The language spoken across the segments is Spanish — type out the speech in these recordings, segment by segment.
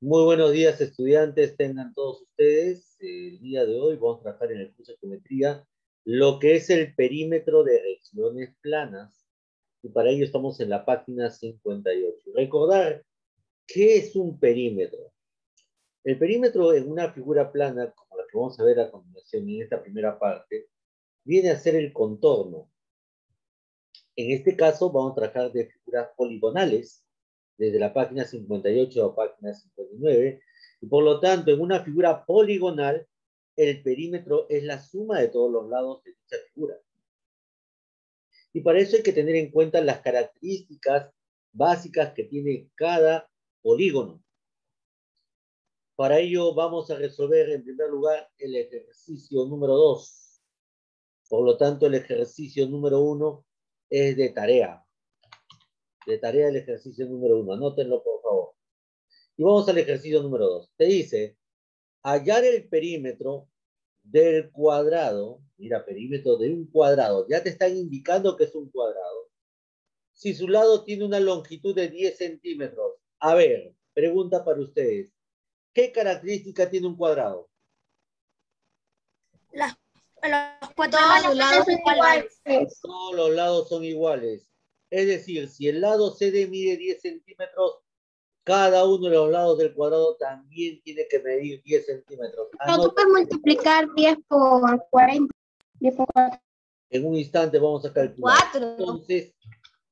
Muy buenos días, estudiantes, tengan todos ustedes. El día de hoy vamos a tratar en el curso de geometría lo que es el perímetro de regiones planas. Y para ello estamos en la página 58. Recordar, ¿qué es un perímetro? El perímetro en una figura plana, como la que vamos a ver a continuación en esta primera parte, viene a ser el contorno. En este caso vamos a tratar de figuras poligonales, desde la página 58 a la página 59, y por lo tanto, en una figura poligonal, el perímetro es la suma de todos los lados de dicha figura. Y para eso hay que tener en cuenta las características básicas que tiene cada polígono. Para ello vamos a resolver en primer lugar el ejercicio número 2. Por lo tanto, el ejercicio número 1 es de tarea. De tarea el ejercicio número 1. Anótenlo, por favor. Y vamos al ejercicio número 2. Te dice, hallar el perímetro del cuadrado. Mira, perímetro de un cuadrado. Ya te están indicando que es un cuadrado. Si su lado tiene una longitud de 10 centímetros. A ver, pregunta para ustedes. ¿Qué característica tiene un cuadrado? Los cuatro lados son iguales. Todos los lados son iguales. Es decir, si el lado CD mide 10 centímetros, cada uno de los lados del cuadrado también tiene que medir 10 centímetros. No, tú puedes multiplicar 10 por 40. 10 por 4. En un instante vamos a calcular. 4. Entonces,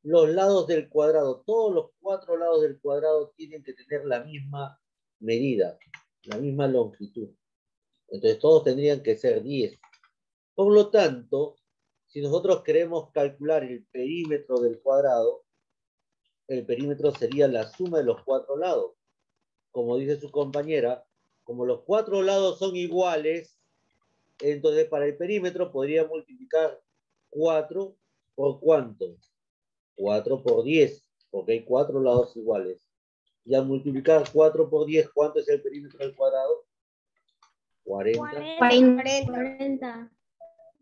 los lados del cuadrado, todos los 4 lados del cuadrado tienen que tener la misma medida, la misma longitud. Entonces, todos tendrían que ser 10. Por lo tanto, si nosotros queremos calcular el perímetro del cuadrado, el perímetro sería la suma de los 4 lados. Como dice su compañera, como los 4 lados son iguales, entonces para el perímetro podría multiplicar 4 por ¿cuánto? 4 por 10, porque hay 4 lados iguales. Y al multiplicar 4 por 10, ¿cuánto es el perímetro del cuadrado? 40. 40.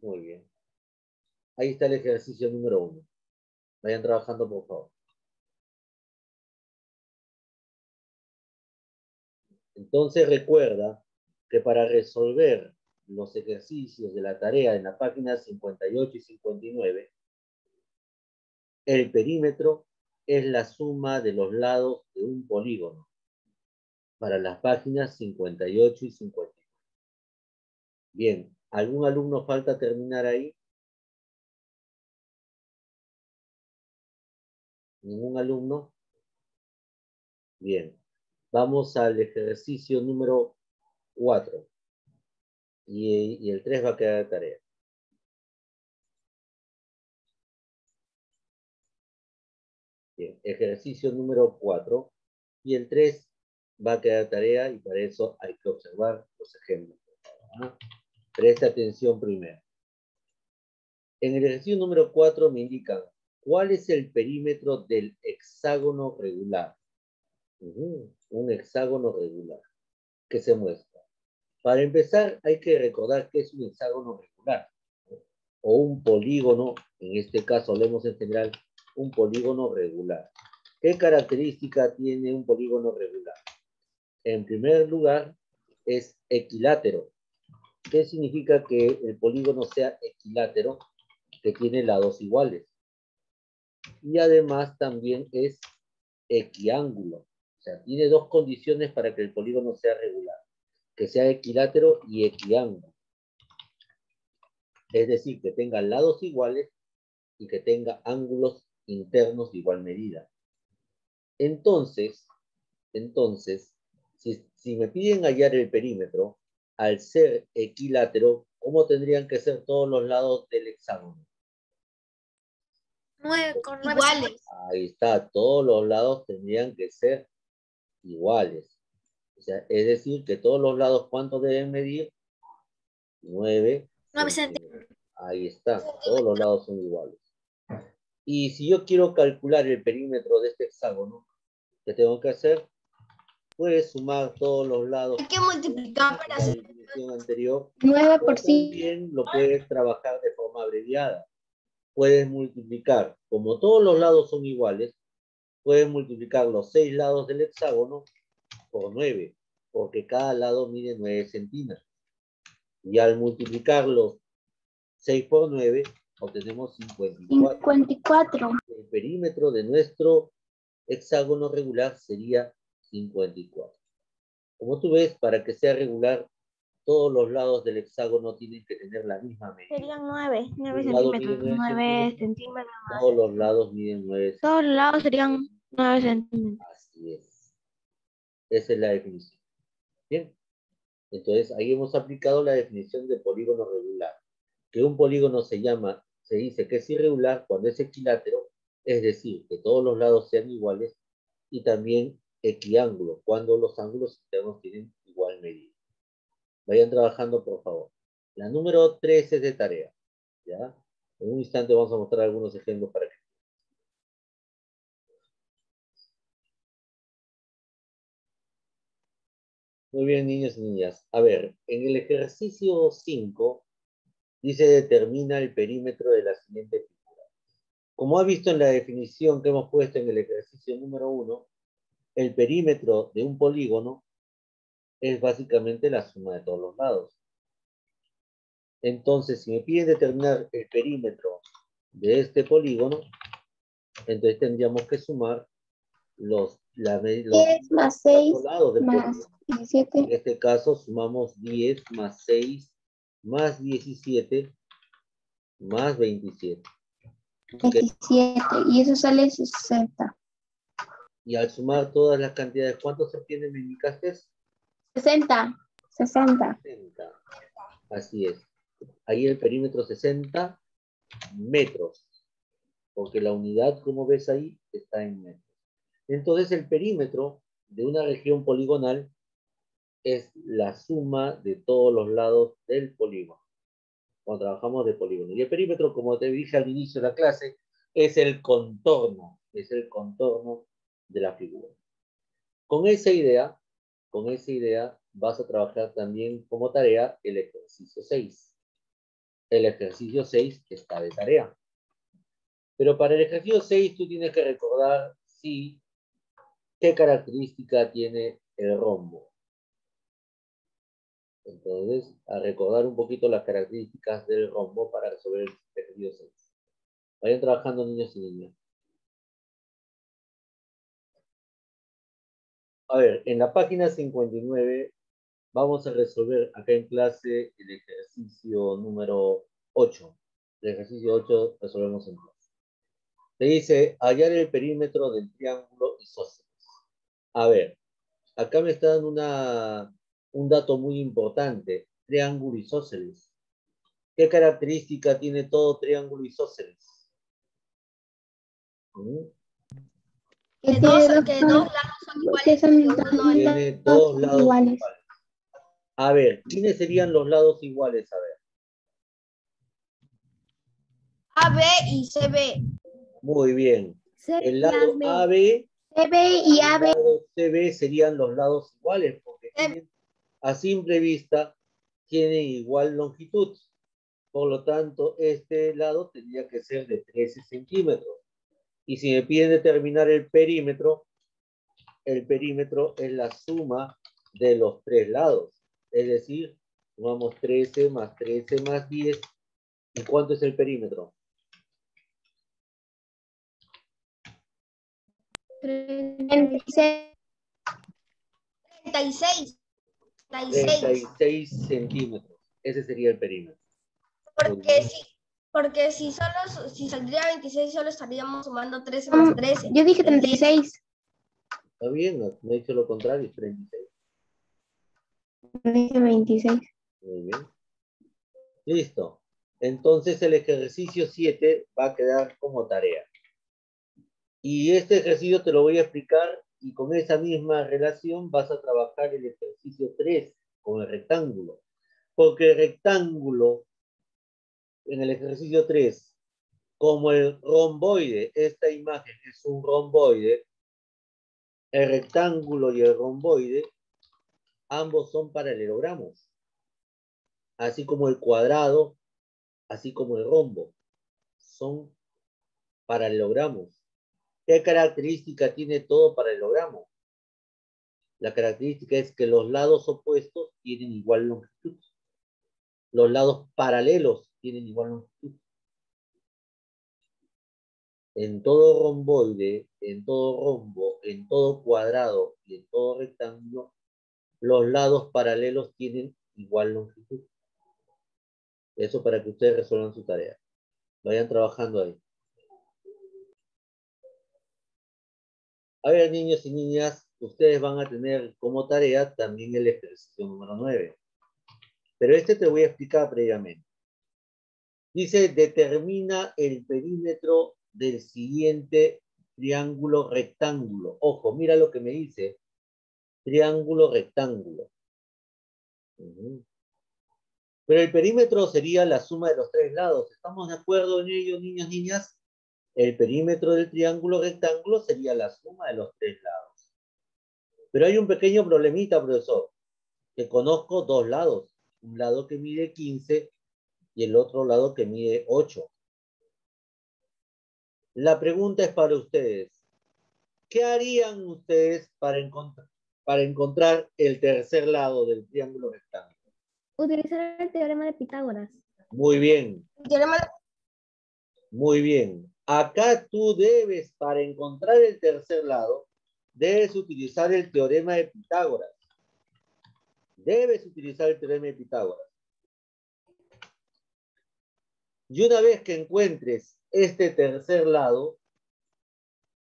Muy bien. Ahí está el ejercicio número 1. Vayan trabajando, por favor. Entonces recuerda que para resolver los ejercicios de la tarea en la página 58 y 59, el perímetro es la suma de los lados de un polígono. Para las páginas 58 y 59. Bien, ¿algún alumno falta terminar ahí? ¿Ningún alumno? Bien, vamos al ejercicio número 4. Y el 3 va a quedar de tarea. Bien, ejercicio número 4. Y el 3 va a quedar de tarea y para eso hay que observar los ejemplos. ¿No? Presta atención primero. En el ejercicio número 4 me indican cuál es el perímetro del hexágono regular. Un hexágono regular que se muestra. Para empezar, hay que recordar que es un hexágono regular, ¿no? O un polígono, en este caso hablemos en general, un polígono regular. ¿Qué característica tiene un polígono regular? En primer lugar, es equilátero. ¿Qué significa que el polígono sea equilátero? Que tiene lados iguales. Y además también es equiángulo. O sea, tiene dos condiciones para que el polígono sea regular. Que sea equilátero y equiángulo. Es decir, que tenga lados iguales y que tenga ángulos internos de igual medida. Entonces, si me piden hallar el perímetro, al ser equilátero, ¿cómo tendrían que ser todos los lados del hexágono? 9 con 9 iguales. Ahí está, todos los lados tendrían que ser iguales. O sea, es decir, que todos los lados, ¿cuánto deben medir? 9 centímetros. Ahí está, todos los lados son iguales. Y si yo quiero calcular el perímetro de este hexágono, ¿qué tengo que hacer? Puedes sumar todos los lados. Hay que multiplicar para hacer la definición anterior. 9 por 5. También lo puedes trabajar de forma abreviada. Puedes multiplicar, como todos los lados son iguales, puedes multiplicar los 6 lados del hexágono por 9, porque cada lado mide 9 centímetros. Y al multiplicarlo 6 por 9, obtenemos 54. 54. El perímetro de nuestro hexágono regular sería 54. Como tú ves, para que sea regular, todos los lados del hexágono tienen que tener la misma medida. Serían 9 Un lado mide centímetros. 9 centímetros. Todos los lados miden 9 Todos los lados serían 9 centímetros. Así es. Esa es la definición. Bien. Entonces, ahí hemos aplicado la definición de polígono regular. Que un polígono se dice que es irregular cuando es equilátero, es decir, que todos los lados sean iguales, y también equiángulo, cuando los ángulos internos tienen igual medida. Vayan trabajando, por favor. La número 3 es de tarea. ¿Ya? En un instante vamos a mostrar algunos ejemplos para que. Muy bien, niños y niñas. A ver, en el ejercicio 5 dice determina el perímetro de la siguiente figura. Como ha visto en la definición que hemos puesto en el ejercicio número 1, el perímetro de un polígono es básicamente la suma de todos los lados. Entonces, si me piden determinar el perímetro de este polígono, entonces tendríamos que sumar los 10 más 6 lados del más polígono. 17. En este caso, sumamos 10 más 6 más 17 más 27. 27. Y eso sale 60. Y al sumar todas las cantidades, ¿cuánto se obtiene, me indicaste? 60. 60. 60. Así es. Ahí el perímetro 60 metros. Porque la unidad, como ves ahí, está en metros. Entonces el perímetro de una región poligonal es la suma de todos los lados del polígono. Cuando trabajamos de polígono. Y el perímetro, como te dije al inicio de la clase, es el contorno de la figura. Con esa idea vas a trabajar también como tarea el ejercicio 6. El ejercicio 6 está de tarea. Pero para el ejercicio 6 tú tienes que recordar qué característica tiene el rombo. Entonces, a recordar un poquito las características del rombo para resolver el ejercicio 6. Vayan trabajando, niños y niñas. A ver, en la página 59 vamos a resolver acá en clase el ejercicio número 8. El ejercicio 8 resolvemos en clase. Te dice hallar el perímetro del triángulo isósceles. A ver, acá me está dando un dato muy importante. Triángulo isósceles. ¿Qué característica tiene todo triángulo isósceles? Que dos lados son iguales. Tiene dos lados iguales. A ver, ¿quiénes serían los lados iguales? A ver. AB y CB. Muy bien. El lado AB CB y AB. el lado CB serían los lados iguales, porque a simple vista tienen igual longitud. Por lo tanto, este lado tendría que ser de 13 centímetros. Y si me piden determinar el perímetro es la suma de los tres lados. Es decir, sumamos 13 más 13 más 10. ¿Y cuánto es el perímetro? 36. 36 centímetros. Ese sería el perímetro. Porque si saldría 26, solo estaríamos sumando 13 más 13. Yo dije 36. Está bien, no he dicho lo contrario, es 36. Dije 26. Muy bien. Listo. Entonces el ejercicio 7 va a quedar como tarea. Y este ejercicio te lo voy a explicar y con esa misma relación vas a trabajar el ejercicio 3 con el rectángulo. Porque el rectángulo en el ejercicio 3, como el romboide, esta imagen es un romboide, el rectángulo y el romboide, ambos son paralelogramos. Así como el cuadrado, así como el rombo, son paralelogramos. ¿Qué característica tiene todo paralelogramo? La característica es que los lados opuestos tienen igual longitud. Los lados paralelos tienen igual longitud. En todo romboide, en todo rombo, en todo cuadrado y en todo rectángulo, los lados paralelos tienen igual longitud. Eso para que ustedes resuelvan su tarea. Vayan trabajando ahí. A ver, niños y niñas, ustedes van a tener como tarea también el ejercicio número 9. Pero este te voy a explicar previamente. Dice, determina el perímetro del siguiente triángulo rectángulo. Ojo, mira lo que me dice. Triángulo rectángulo. Pero el perímetro sería la suma de los tres lados. ¿Estamos de acuerdo en ello, niños, niñas? El perímetro del triángulo rectángulo sería la suma de los tres lados. Pero hay un pequeño problemita, profesor, que conozco dos lados. Un lado que mide 15 y el otro lado que mide 8. La pregunta es para ustedes. ¿Qué harían ustedes para encontrar el tercer lado del triángulo rectángulo? Utilizar el teorema de Pitágoras. Muy bien. Muy bien. Acá tú debes, para encontrar el tercer lado, debes utilizar el teorema de Pitágoras. Debes utilizar el teorema de Pitágoras. Y una vez que encuentres este tercer lado,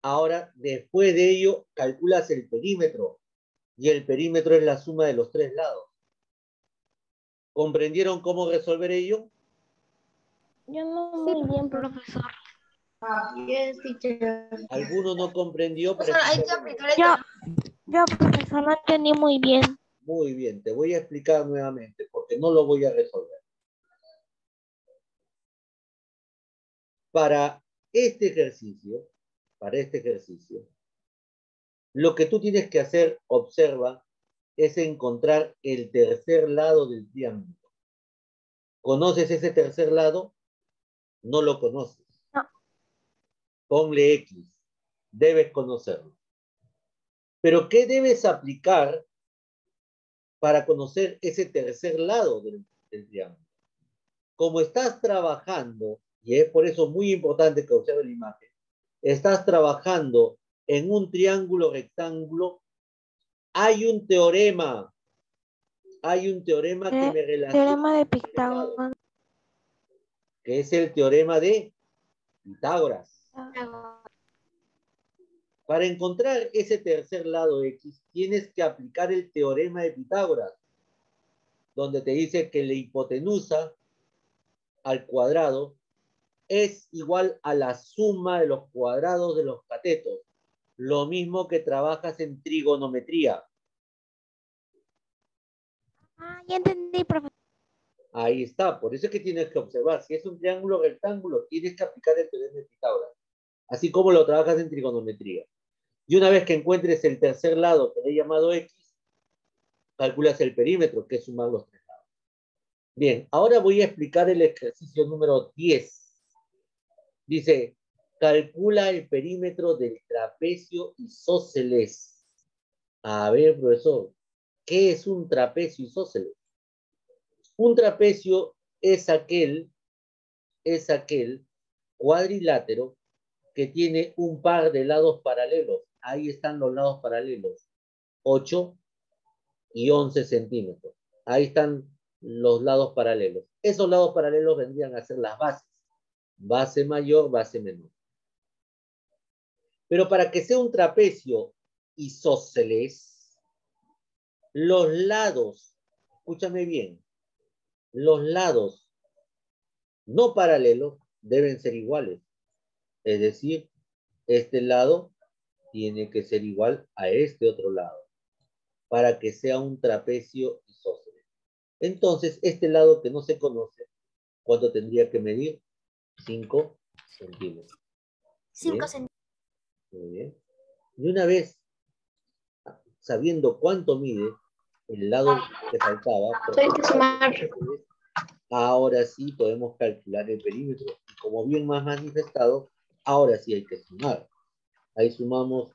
ahora, después de ello, calculas el perímetro. Y el perímetro es la suma de los tres lados. ¿Comprendieron cómo resolver ello? Yo no muy bien, profesor. Yes, teacher. ¿Alguno no comprendió? Profesor, hay que aplicar el Yo, profesor, no entendí muy bien. Muy bien, te voy a explicar nuevamente, porque no lo voy a resolver. Para este ejercicio, lo que tú tienes que hacer, observa, es encontrar el tercer lado del triángulo. ¿Conoces ese tercer lado? No lo conoces. No. Ponle X. Debes conocerlo. Pero ¿qué debes aplicar para conocer ese tercer lado del triángulo? Como estás trabajando, y es por eso muy importante que observes la imagen, estás trabajando en un triángulo rectángulo, hay un teorema que me relaciona. Teorema de Pitágoras. Que es el teorema de Pitágoras. Para encontrar ese tercer lado X, tienes que aplicar el teorema de Pitágoras, donde te dice que la hipotenusa al cuadrado es igual a la suma de los cuadrados de los catetos. Lo mismo que trabajas en trigonometría. Ya entendí, profesor. Ahí está, por eso es que tienes que observar. Si es un triángulo rectángulo, tienes que aplicar el teorema de Pitágoras, así como lo trabajas en trigonometría. Y una vez que encuentres el tercer lado, que le he llamado X, calculas el perímetro, que es sumar los tres lados. Bien, ahora voy a explicar el ejercicio número 10. Dice, calcula el perímetro del trapecio isósceles. A ver, profesor, ¿qué es un trapecio isósceles? Un trapecio es aquel cuadrilátero que tiene un par de lados paralelos. Ahí están los lados paralelos. 8 y 11 centímetros. Ahí están los lados paralelos. Esos lados paralelos vendrían a ser las bases. Base mayor, base menor. Pero para que sea un trapecio isósceles, los lados, escúchame bien, los lados no paralelos deben ser iguales. Es decir, este lado tiene que ser igual a este otro lado para que sea un trapecio isósceles. Entonces, este lado que no se conoce, ¿cuánto tendría que medir? 5 centímetros. 5 centímetros. Muy bien. Y una vez sabiendo cuánto mide el lado que faltaba, ahora sí podemos calcular el perímetro. Y como bien más manifestado, ahora sí hay que sumar. Ahí sumamos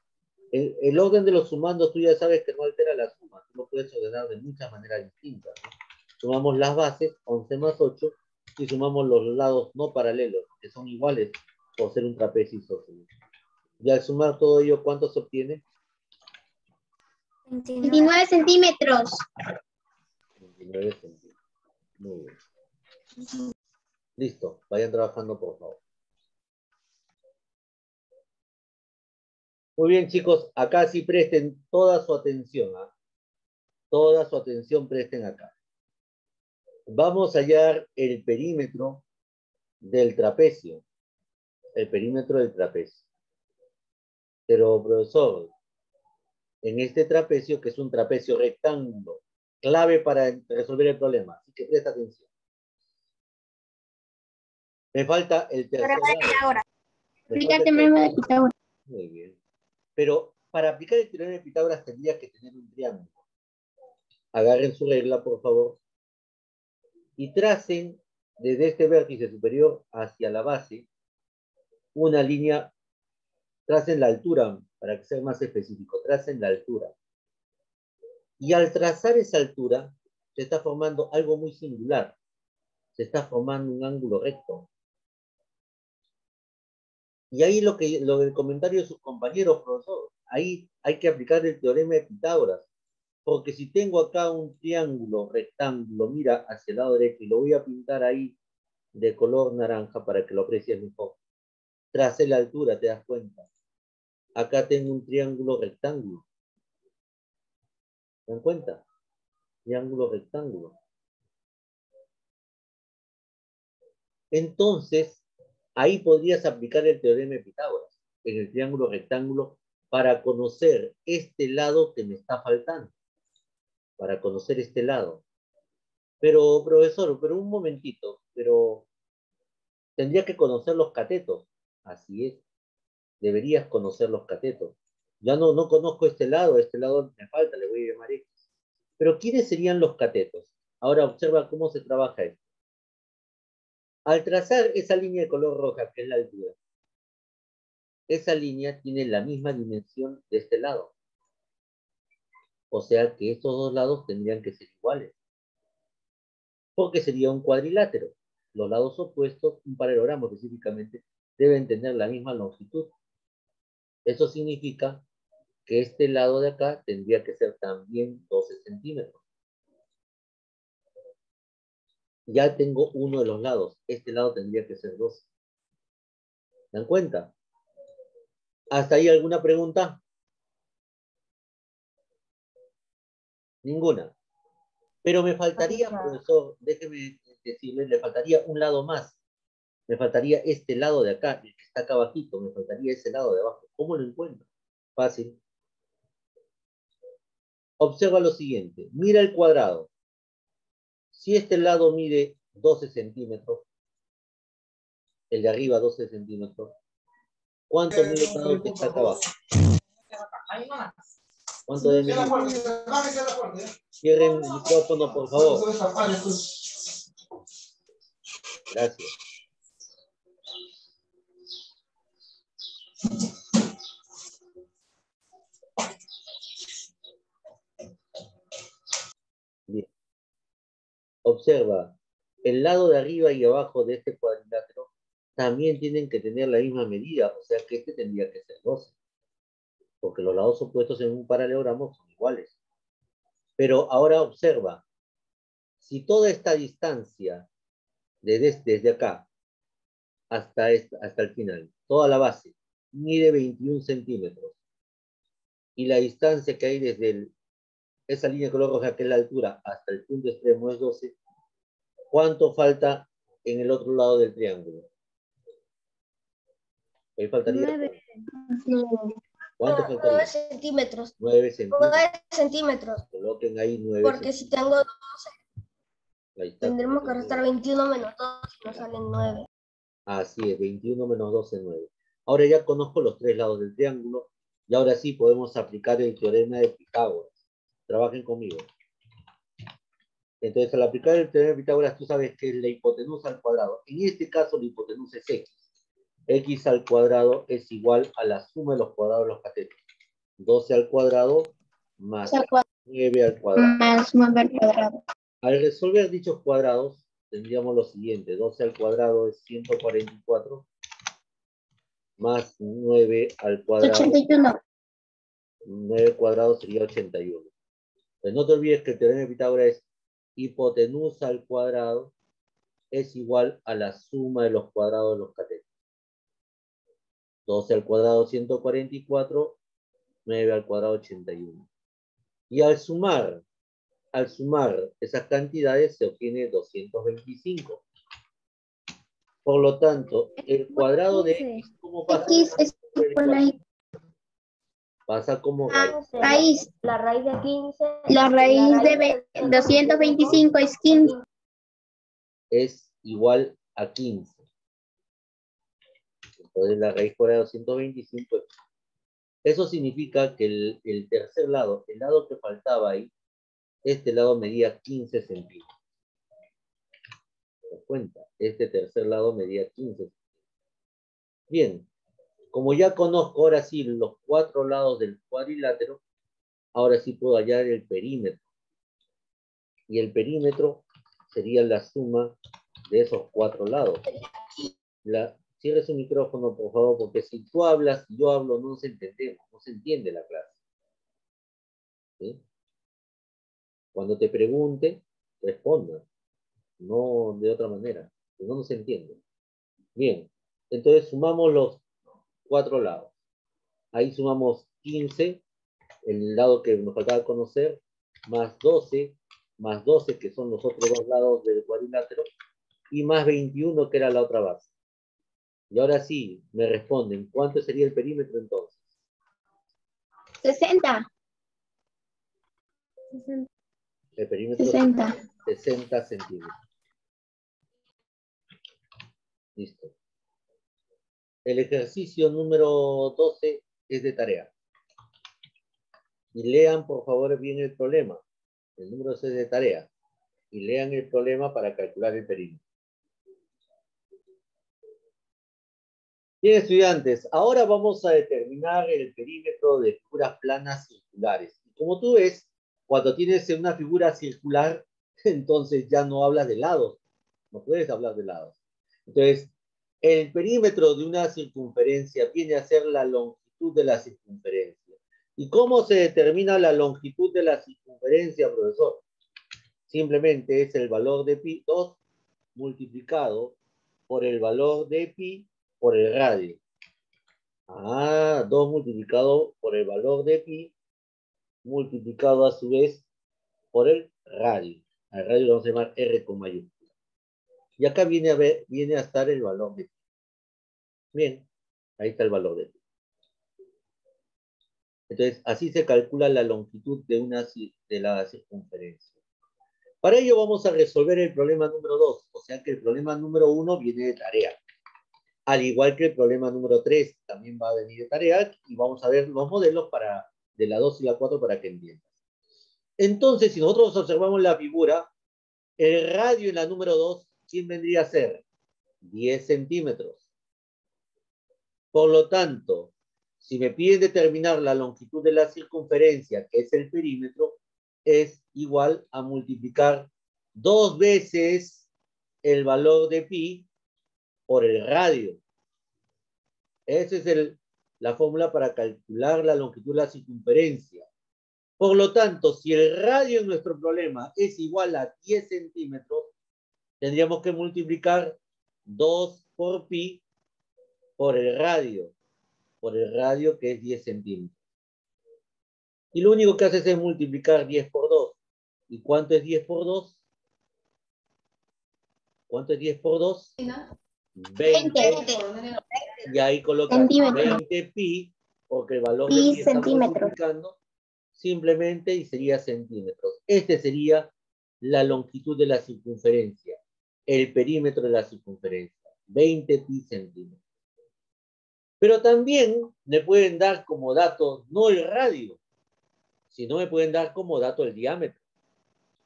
El orden de los sumandos, tú ya sabes que no altera la suma. Tú lo puedes ordenar de muchas maneras distintas, ¿no? Sumamos las bases, 11 más 8, y sumamos los lados no paralelos, que son iguales por ser un trapecio isósceles. Y al sumar todo ello, ¿cuánto se obtiene? 29 centímetros. 29 centímetros. Muy bien. Listo, vayan trabajando, por favor. Muy bien, chicos, acá sí presten toda su atención, ¿ah? Toda su atención presten acá. Vamos a hallar el perímetro del trapecio. El perímetro del trapecio. Pero, profesor, en este trapecio, que es un trapecio rectángulo, clave para resolver el problema, así que presta atención. Me falta el tercer grado. Aplicar el teorema de Pitágoras. Muy bien. Pero para aplicar el teorema de Pitágoras tendría que tener un triángulo. Agarren su regla, por favor, y tracen desde este vértice superior hacia la base una línea, tracen la altura, para que sea más específico, tracen la altura. Y al trazar esa altura, se está formando algo muy singular. Se está formando un ángulo recto. Y ahí lo del comentario de sus compañeros, profesor, ahí hay que aplicar el teorema de Pitágoras. Porque si tengo acá un triángulo rectángulo, mira hacia el lado derecho, y lo voy a pintar ahí de color naranja para que lo aprecies mejor. Tracé la altura, te das cuenta. Acá tengo un triángulo rectángulo. ¿Se dan cuenta? Triángulo rectángulo. Entonces, ahí podrías aplicar el teorema de Pitágoras en el triángulo rectángulo para conocer este lado que me está faltando. Para conocer este lado. Pero, profesor, pero un momentito, pero tendría que conocer los catetos. Así es. Deberías conocer los catetos. Ya no conozco este lado me falta, le voy a llamar X. Pero ¿quiénes serían los catetos? Ahora observa cómo se trabaja esto. Al trazar esa línea de color roja, que es la altura, esa línea tiene la misma dimensión de este lado. O sea que estos dos lados tendrían que ser iguales. Porque sería un cuadrilátero. Los lados opuestos, un paralelogramo específicamente, deben tener la misma longitud. Eso significa que este lado de acá tendría que ser también 12 centímetros. Ya tengo uno de los lados. Este lado tendría que ser 12. ¿Se dan cuenta? ¿Hasta ahí alguna pregunta? Ninguna. Pero me faltaría, profesor, déjeme decirle, le faltaría un lado más. Me faltaría este lado de acá, el que está acá abajito. Me faltaría ese lado de abajo. ¿Cómo lo encuentro? Fácil. Observa lo siguiente. Mira el cuadrado. Si este lado mide 12 centímetros, el de arriba 12 centímetros, ¿cuánto mide el lado que está acá abajo? ¿Cuánto debe medir? Cierren el micrófono, por favor. Gracias. Bien. Observa, el lado de arriba y abajo de este cuadrilátero también tienen que tener la misma medida, o sea que este tendría que ser 12. Porque los lados opuestos en un paralelogramo son iguales. Pero ahora observa, si toda esta distancia desde acá hasta el final, toda la base, mide 21 centímetros, y la distancia que hay desde esa línea de color roja, que es la altura, hasta el punto extremo es 12, ¿cuánto falta en el otro lado del triángulo? Ahí faltaría. 9. ¿Cuánto faltaría? 9 centímetros. 9 centímetros. 9 centímetros. Coloquen ahí 9 Porque si tengo 12, ahí está, tendremos que restar 21 menos 2 y nos salen 9. Así es, 21 menos 12, 9. Ahora ya conozco los tres lados del triángulo y ahora sí podemos aplicar el teorema de Pitágoras. Trabajen conmigo. Entonces, al aplicar el teorema de Pitágoras, tú sabes que es la hipotenusa al cuadrado. En este caso, la hipotenusa es x. X al cuadrado es igual a la suma de los cuadrados de los catetos. 12 al cuadrado más 9 al cuadrado. Más 9 al cuadrado. Al resolver dichos cuadrados, tendríamos lo siguiente. 12 al cuadrado es 144 más 9 al cuadrado. 81. 9 al cuadrado sería 81. Pues no te olvides que el teorema de Pitágoras es hipotenusa al cuadrado es igual a la suma de los cuadrados de los catetos. 12 al cuadrado 144, 9 al cuadrado 81. Y al sumar esas cantidades se obtiene 225. Por lo tanto, el cuadrado de x, ¿cómo pasa? X es igual a X. Pasa como raíz. Raíz. La raíz de 15. La raíz de 225 es 15. Es igual a 15. Entonces la raíz cuadrada de 225 es 15. Eso significa que el tercer lado, el lado que faltaba ahí, este lado medía 15 centímetros. ¿Te das cuenta? Este tercer lado medía 15 centímetros. Bien, como ya conozco ahora sí los 4 lados del cuadrilátero, ahora sí puedo hallar el perímetro. Y el perímetro sería la suma de esos 4 lados. Cierre su micrófono, por favor, porque si tú hablas y yo hablo, no nos entendemos, no se entiende la clase. ¿Sí? Cuando te pregunte, responda. No de otra manera, que no nos entiende. Bien, entonces sumamos los 4 lados. Ahí sumamos 15, el lado que nos faltaba conocer, más 12, que son los otros 2 lados del cuadrilátero, y más 21, que era la otra base. Y ahora sí, me responden, ¿cuánto sería el perímetro entonces? 60. El perímetro 60. 60 centímetros. Listo. El ejercicio número 12 es de tarea. Y lean, por favor, bien el problema. El número 6 es de tarea. Y lean el problema para calcular el perímetro. Bien, estudiantes, ahora vamos a determinar el perímetro de figuras planas circulares. Y como tú ves, cuando tienes una figura circular, entonces ya no hablas de lados. No puedes hablar de lados. Entonces, el perímetro de una circunferencia viene a ser la longitud de la circunferencia. ¿Y cómo se determina la longitud de la circunferencia, profesor? Simplemente es el valor de pi, 2 multiplicado por el valor de pi por el radio. 2 multiplicado por el valor de pi, multiplicado a su vez por el radio. Al radio lo vamos a llamar R con mayúscula. Y acá viene a estar el valor de pi. Bien, ahí está el valor de pi. Entonces, así se calcula la longitud de la circunferencia. Para ello vamos a resolver el problema número 2, o sea que el problema número 1 viene de tarea. Al igual que el problema número 3 también va a venir de tarea, y vamos a ver los modelos de la 2 y la 4 para que entiendas. Entonces, si nosotros observamos la figura, el radio en la número 2, ¿quién vendría a ser? 10 centímetros. Por lo tanto, si me piden determinar la longitud de la circunferencia, que es el perímetro, es igual a multiplicar 2 veces el valor de pi por el radio. Esa es la fórmula para calcular la longitud de la circunferencia. Por lo tanto, si el radio en nuestro problema es igual a 10 centímetros, tendríamos que multiplicar 2 por pi por el radio que es 10 centímetros. Y lo único que haces es multiplicar 10 por 2. ¿Y cuánto es 10 por 2? ¿Cuánto es 10 por 2? 20. Y ahí colocas 20 pi, porque el valor de pi está multiplicando simplemente y sería centímetros. Este sería la longitud de la circunferencia, el perímetro de la circunferencia, 20 pi centímetros. Pero también me pueden dar como dato no el radio, sino me pueden dar como dato el diámetro.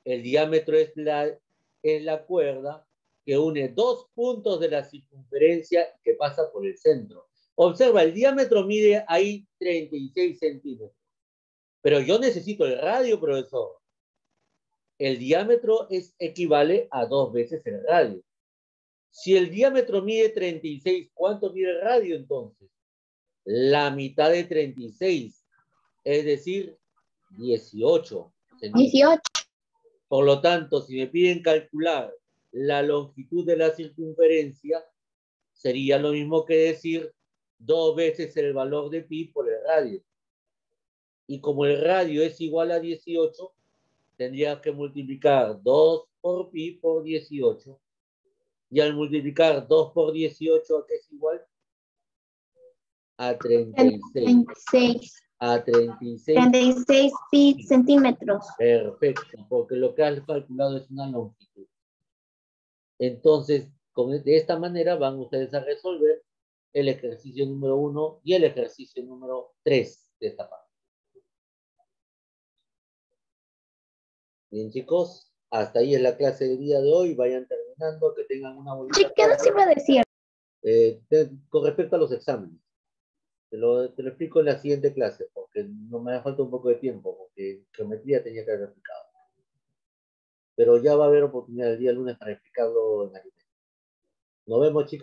El diámetro es la cuerda que une 2 puntos de la circunferencia que pasa por el centro. Observa, el diámetro mide ahí 36 centímetros. Pero yo necesito el radio, profesor. El diámetro equivale a 2 veces el radio. Si el diámetro mide 36, ¿cuánto mide el radio entonces? La mitad de 36, es decir, 18 centímetros. 18. Por lo tanto, si me piden calcular la longitud de la circunferencia, sería lo mismo que decir 2 veces el valor de pi por el radio. Y como el radio es igual a 18, tendría que multiplicar 2 por pi por 18. Y al multiplicar 2 por 18, ¿a qué es igual? A 36. A 36 pi centímetros. Perfecto, porque lo que has calculado es una longitud. Entonces, de esta manera van ustedes a resolver el ejercicio número 1 y el ejercicio número 3 de esta parte. Bien, chicos, hasta ahí es la clase del día de hoy. Vayan terminando, que tengan una bonita ¿Qué nos iba a decir? con respecto a los exámenes. Te lo explico en la siguiente clase, porque no me da falta un poco de tiempo, porque geometría tenía que haber explicado. Pero ya va a haber oportunidad el día lunes para explicarlo en aritmética. Nos vemos, chicos.